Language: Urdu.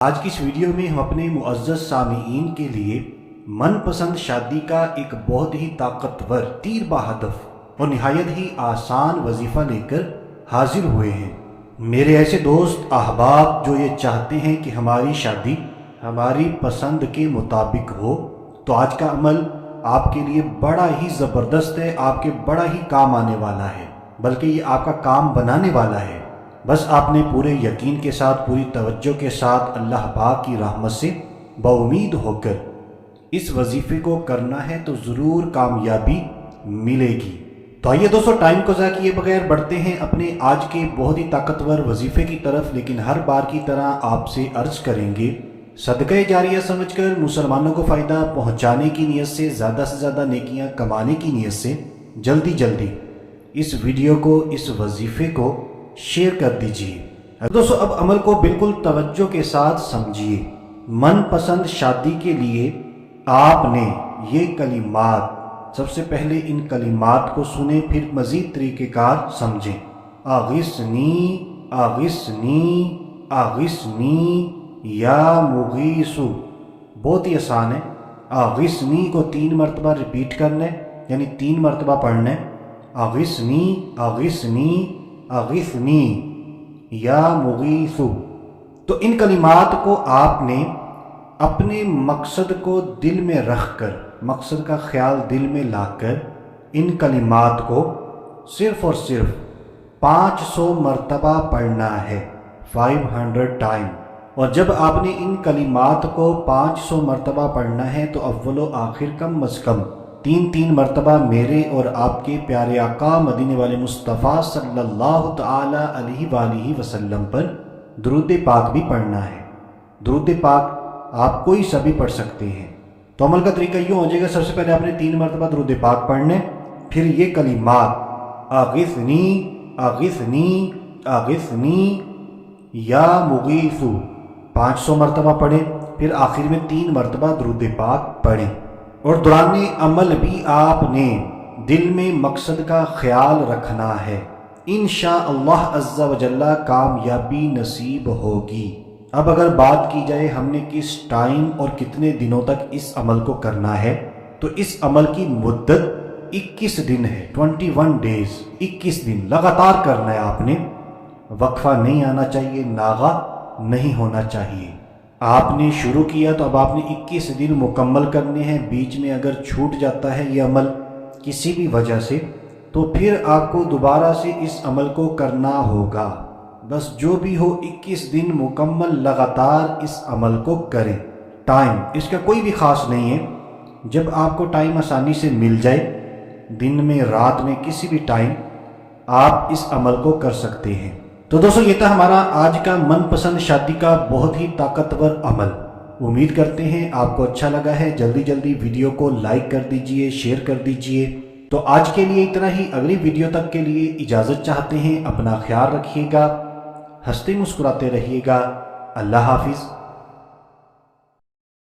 آج کی اس ویڈیو میں ہم اپنے معزز سامعین کے لیے من پسند شادی کا ایک بہت ہی طاقتور، تیر بہدف اور نہایت ہی آسان وظیفہ لے کر حاضر ہوئے ہیں۔ میرے ایسے دوست احباب جو یہ چاہتے ہیں کہ ہماری شادی ہماری پسند کے مطابق ہو، تو آج کا عمل آپ کے لیے بڑا ہی زبردست ہے، آپ کے بڑا ہی کام آنے والا ہے، بلکہ یہ آپ کا کام بنانے والا ہے۔ بس آپ نے پورے یقین کے ساتھ، پوری توجہ کے ساتھ اللہ پاک کی رحمت سے باامید ہو کر اس وظیفے کو کرنا ہے تو ضرور کامیابی ملے گی۔ تو آئیے دوستو، ٹائم کو ضائع کیے بغیر بڑھتے ہیں اپنے آج کے بہت ہی طاقتور وظیفے کی طرف، لیکن ہر بار کی طرح آپ سے عرض کریں گے، صدقہ جاریہ سمجھ کر مسلمانوں کو فائدہ پہنچانے کی نیت سے، زیادہ سے زیادہ نیکیاں کمانے کی نیت سے جلدی اس ویڈیو کو، اس وظیفے کو شیئر کر دیجئے۔ دوستو اب عمل کو بالکل توجہ کے ساتھ سمجھیے۔ من پسند شادی کے لیے آپ نے یہ کلمات، سب سے پہلے ان کلمات کو سنیں، پھر مزید طریقہ کار سمجھیں۔ اغثنی اغثنی اغثنی یا مغیث، بہت ہی آسان ہے۔ اغثنی کو 3 مرتبہ ریپیٹ کرنا ہے، یعنی 3 مرتبہ پڑھنا ہے۔ اغثنی اغثنی اغثنی یا مغیث۔ تو ان کلمات کو آپ نے اپنے مقصد کو دل میں رکھ کر، مقصد کا خیال دل میں لا کر، ان کلمات کو صرف اور صرف 500 مرتبہ پڑھنا ہے، 500 ٹائم۔ اور جب آپ نے ان کلمات کو 500 مرتبہ پڑھنا ہے تو اول و آخر کم از کم 3 مرتبہ میرے اور آپ کے پیارے آقا مدینے والے مصطفیٰ صلی اللہ تعالی علیہ وآلہ وسلم پر درود پاک بھی پڑھنا ہے۔ درود پاک آپ کوئی سا بھی پڑھ سکتے ہیں۔ تو عمل کا طریقہ یوں ہو جائے گا، سب سے پہلے آپ نے 3 مرتبہ درود پاک پڑھنے، پھر یہ کلمات اغثنی اغثنی اغثنی یا مغیث 500 مرتبہ پڑھیں، پھر آخر میں 3 مرتبہ درود پاک پڑھیں۔ اور دوران عمل بھی آپ نے دل میں مقصد کا خیال رکھنا ہے۔ انشاءاللہ عز و جل کامیابی نصیب ہوگی۔ اب اگر بات کی جائے ہم نے کس ٹائم اور کتنے دنوں تک اس عمل کو کرنا ہے، تو اس عمل کی مدت 21 دن ہے، 21 ڈیز، 21 دن لگاتار کرنا ہے آپ نے۔ وقفہ نہیں آنا چاہیے، ناغہ نہیں ہونا چاہیے۔ آپ نے شروع کیا تو اب آپ نے 21 دن مکمل کرنے ہیں۔ بیچ میں اگر چھوٹ جاتا ہے یہ عمل کسی بھی وجہ سے، تو پھر آپ کو دوبارہ سے اس عمل کو کرنا ہوگا۔ بس جو بھی ہو 21 دن مکمل لگاتار اس عمل کو کریں۔ ٹائم اس کا کوئی بھی خاص نہیں ہے، جب آپ کو ٹائم آسانی سے مل جائے، دن میں، رات میں، کسی بھی ٹائم آپ اس عمل کو کر سکتے ہیں۔ تو دوستو یہ تھا ہمارا آج کا من پسند شادی کا بہت ہی طاقتور عمل۔ امید کرتے ہیں آپ کو اچھا لگا ہے۔ جلدی ویڈیو کو لائک کر دیجئے، شیئر کر دیجئے۔ تو آج کے لیے اتنا ہی، اگلی ویڈیو تک کے لیے اجازت چاہتے ہیں۔ اپنا خیال رکھیے گا، ہنستے مسکراتے رہیے گا۔ اللہ حافظ۔